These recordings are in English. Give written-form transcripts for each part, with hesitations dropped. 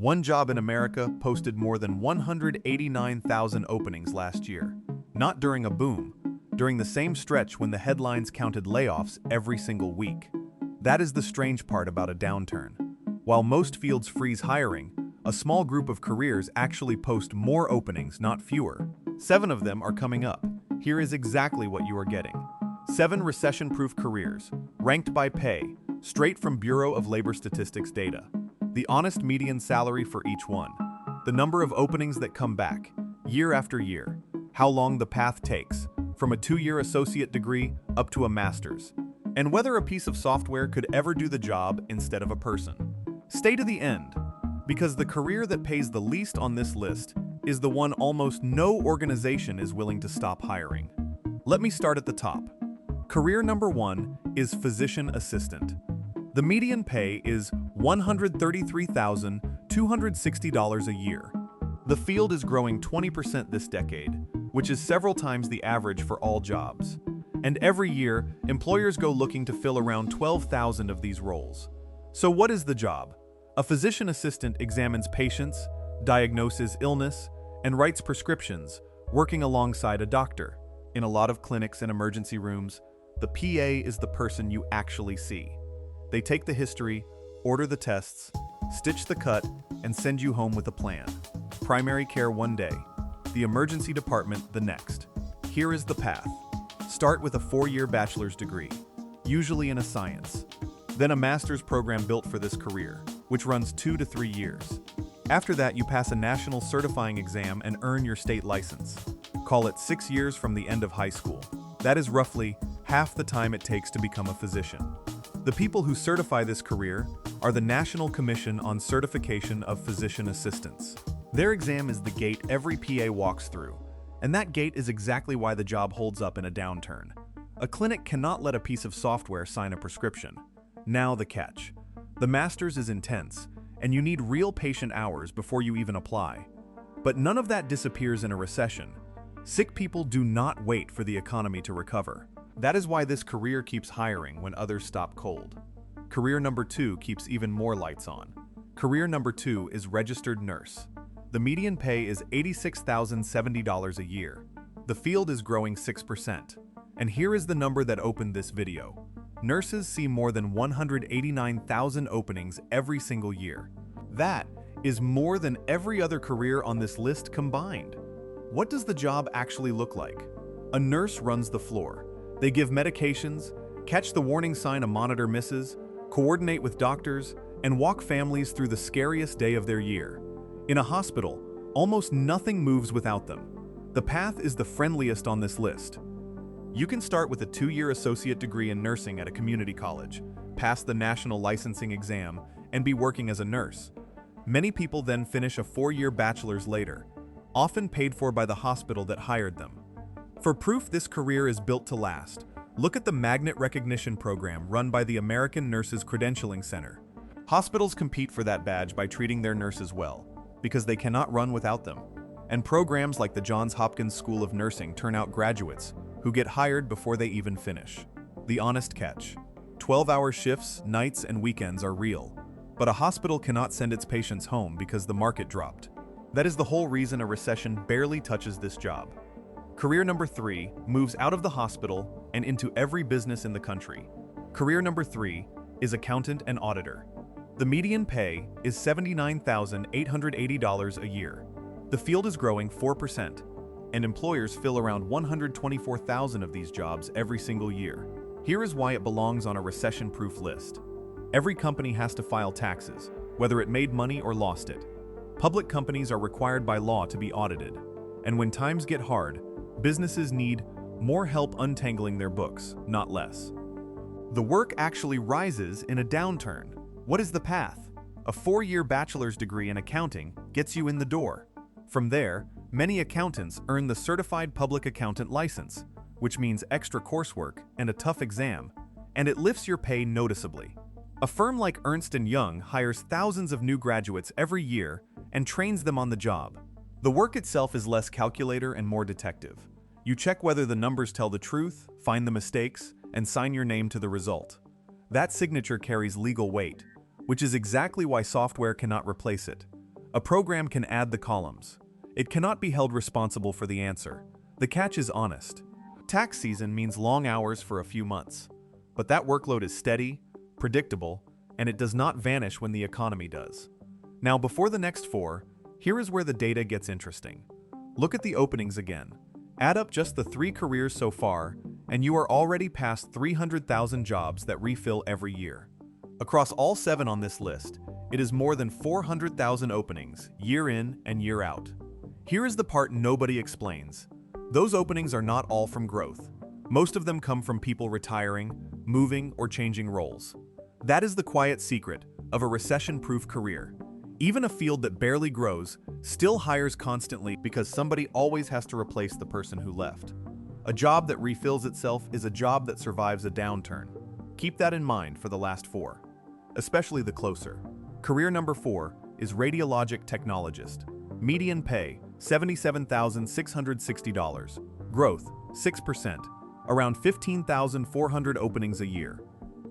One job in America posted more than 189,000 openings last year. Not during a boom, during the same stretch when the headlines counted layoffs every single week. That is the strange part about a downturn. While most fields freeze hiring, a small group of careers actually post more openings, not fewer. 7 of them are coming up. Here is exactly what you are getting. 7 recession-proof careers, ranked by pay, straight from Bureau of Labor Statistics data. The honest median salary for each one. The number of openings that come back, year after year. How long the path takes, from a 2-year associate degree up to a master's. And whether a piece of software could ever do the job instead of a person. Stay to the end, because the career that pays the least on this list is the one almost no organization is willing to stop hiring. Let me start at the top. Career number 1 is physician assistant. The median pay is $133,260 a year. The field is growing 20% this decade, which is several times the average for all jobs. And every year, employers go looking to fill around 12,000 of these roles. So what is the job? A physician assistant examines patients, diagnoses illness, and writes prescriptions, working alongside a doctor. In a lot of clinics and emergency rooms, the PA is the person you actually see. They take the history, order the tests, stitch the cut, and send you home with a plan. Primary care one day, the emergency department the next. Here is the path. Start with a 4-year bachelor's degree, usually in a science. Then a master's program built for this career, which runs 2 to 3 years. After that, you pass a national certifying exam and earn your state license. Call it 6 years from the end of high school. That is roughly half the time it takes to become a physician. The people who certify this career are the National Commission on Certification of Physician Assistants. Their exam is the gate every PA walks through, and that gate is exactly why the job holds up in a downturn. A clinic cannot let a piece of software sign a prescription. Now the catch. The master's is intense, and you need real patient hours before you even apply. But none of that disappears in a recession. Sick people do not wait for the economy to recover. That is why this career keeps hiring when others stop cold. Career number 2 keeps even more lights on. Career number 2 is registered nurse. The median pay is $86,070 a year. The field is growing 6%. And here is the number that opened this video. Nurses see more than 189,000 openings every single year. That is more than every other career on this list combined. What does the job actually look like? A nurse runs the floor. They give medications, catch the warning sign a monitor misses, coordinate with doctors, and walk families through the scariest day of their year. In a hospital, almost nothing moves without them. The path is the friendliest on this list. You can start with a 2-year associate degree in nursing at a community college, pass the national licensing exam, and be working as a nurse. Many people then finish a 4-year bachelor's later, often paid for by the hospital that hired them. For proof this career is built to last, look at the magnet recognition program run by the American Nurses Credentialing Center. Hospitals compete for that badge by treating their nurses well, because they cannot run without them. And programs like the Johns Hopkins School of Nursing turn out graduates who get hired before they even finish. The honest catch: 12-hour shifts, nights, and weekends are real, but a hospital cannot send its patients home because the market dropped. That is the whole reason a recession barely touches this job. Career number 3 moves out of the hospital and into every business in the country. Career number 3 is accountant and auditor. The median pay is $79,880 a year. The field is growing 4%, and employers fill around 124,000 of these jobs every single year. Here is why it belongs on a recession-proof list. Every company has to file taxes, whether it made money or lost it. Public companies are required by law to be audited, and when times get hard, businesses need more help untangling their books, not less. The work actually rises in a downturn. What is the path? A 4-year bachelor's degree in accounting gets you in the door. From there, many accountants earn the Certified Public Accountant license, which means extra coursework and a tough exam, and it lifts your pay noticeably. A firm like Ernst & Young hires thousands of new graduates every year and trains them on the job. The work itself is less calculator and more detective. You check whether the numbers tell the truth, find the mistakes, and sign your name to the result. That signature carries legal weight, which is exactly why software cannot replace it. A program can add the columns. It cannot be held responsible for the answer. The catch is honest. Tax season means long hours for a few months. But that workload is steady, predictable, and it does not vanish when the economy does. Now, before the next four, here is where the data gets interesting. Look at the openings again. Add up just the 3 careers so far, and you are already past 300,000 jobs that refill every year. Across all 7 on this list, it is more than 400,000 openings, year in and year out. Here is the part nobody explains. Those openings are not all from growth. Most of them come from people retiring, moving, or changing roles. That is the quiet secret of a recession-proof career. Even a field that barely grows still hires constantly because somebody always has to replace the person who left. A job that refills itself is a job that survives a downturn. Keep that in mind for the last 4, especially the closer. Career number 4 is Radiologic technologist. Median pay, $77,660. Growth, 6%. Around 15,400 openings a year.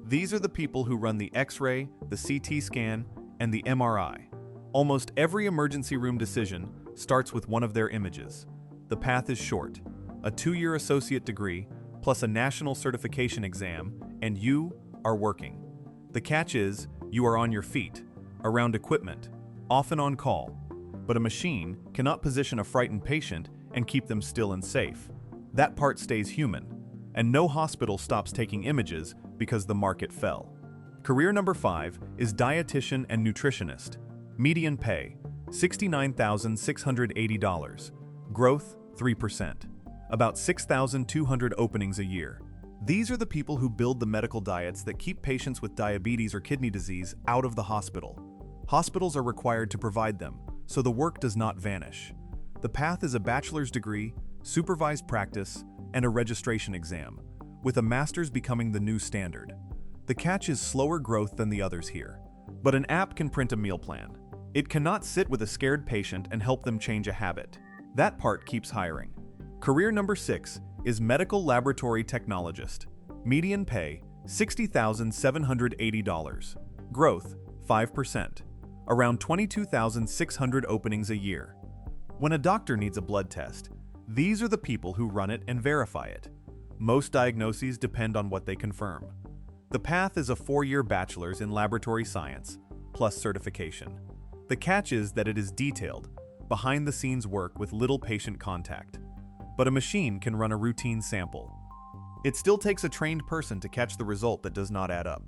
These are the people who run the X-ray, the CT scan, and the MRI. Almost every emergency room decision starts with one of their images. The path is short. A 2-year associate degree, plus a national certification exam, and you are working. The catch is, you are on your feet, around equipment, often on call. But a machine cannot position a frightened patient and keep them still and safe. That part stays human, and no hospital stops taking images because the market fell. Career number 5 is Dietitian and nutritionist. Median pay, $69,680. Growth, 3%. About 6,200 openings a year. These are the people who build the medical diets that keep patients with diabetes or kidney disease out of the hospital. Hospitals are required to provide them, so the work does not vanish. The path is a bachelor's degree, supervised practice, and a registration exam, with a master's becoming the new standard. The catch is slower growth than the others here. But an app can print a meal plan. It cannot sit with a scared patient and help them change a habit. That part keeps hiring. Career number 6 is medical laboratory technologist. Median pay, $60,780. Growth, 5%. Around 22,600 openings a year. When a doctor needs a blood test, these are the people who run it and verify it. Most diagnoses depend on what they confirm. The path is a 4-year bachelor's in laboratory science, plus certification. The catch is that it is detailed, behind-the-scenes work with little patient contact. But a machine can run a routine sample. It still takes a trained person to catch the result that does not add up.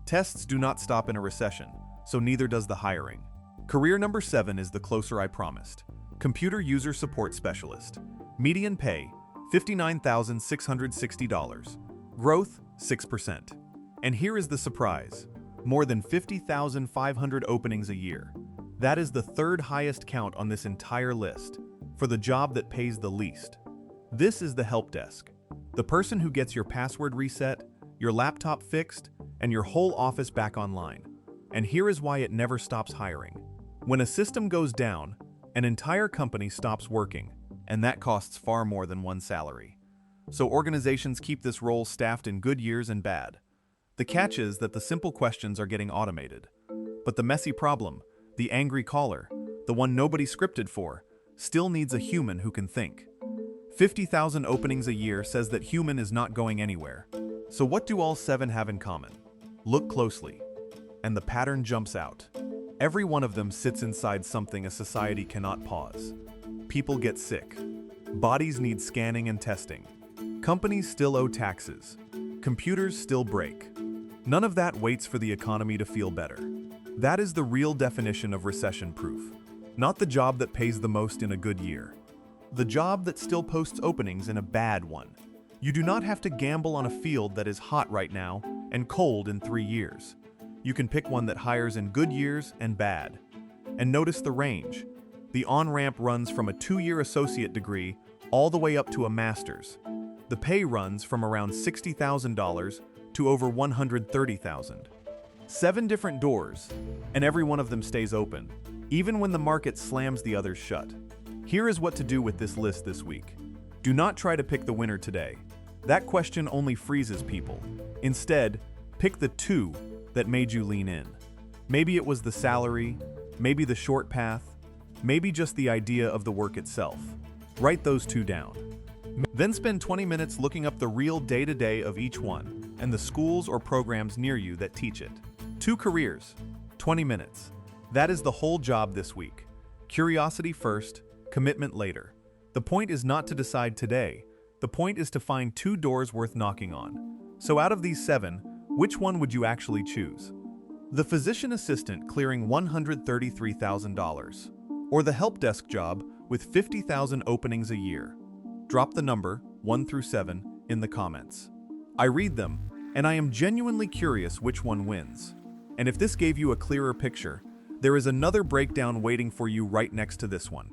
Tests do not stop in a recession, so neither does the hiring. Career number 7 is the closer I promised. Computer user support specialist. Median pay, $59,660. Growth, 6%. And here is the surprise. More than 50,500 openings a year. That is the 3rd highest count on this entire list, for the job that pays the least. This is the help desk. The person who gets your password reset, your laptop fixed, and your whole office back online. And here is why it never stops hiring. When a system goes down, an entire company stops working, and that costs far more than one salary. So organizations keep this role staffed in good years and bad. The catch is that the simple questions are getting automated. But the messy problem, the angry caller, the one nobody scripted for, still needs a human who can think. 50,000 openings a year says that human is not going anywhere. So what do all 7 have in common? Look closely, and the pattern jumps out. Every one of them sits inside something a society cannot pause. People get sick. Bodies need scanning and testing. Companies still owe taxes. Computers still break. None of that waits for the economy to feel better. That is the real definition of recession-proof. Not the job that pays the most in a good year. The job that still posts openings in a bad one. You do not have to gamble on a field that is hot right now and cold in 3 years. You can pick one that hires in good years and bad. And notice the range. The on-ramp runs from a 2-year associate degree all the way up to a master's. The pay runs from around $60,000 to over $130,000. 7 different doors, and every one of them stays open, even when the market slams the others shut. Here is what to do with this list this week. Do not try to pick the winner today. That question only freezes people. Instead, pick the 2 that made you lean in. Maybe it was the salary, maybe the short path, Maybe just the idea of the work itself. Write those two down. Then spend 20 minutes looking up the real day-to-day of each one and the schools or programs near you that teach it. 2 careers, 20 minutes. That is the whole job this week. Curiosity first, commitment later. The point is not to decide today. The point is to find 2 doors worth knocking on. So out of these 7, which one would you actually choose? The physician assistant clearing $133,000, or the help desk job with 50,000 openings a year? Drop the number, 1 through 7, in the comments. I read them, and I am genuinely curious which one wins. And if this gave you a clearer picture, there is another breakdown waiting for you right next to this one.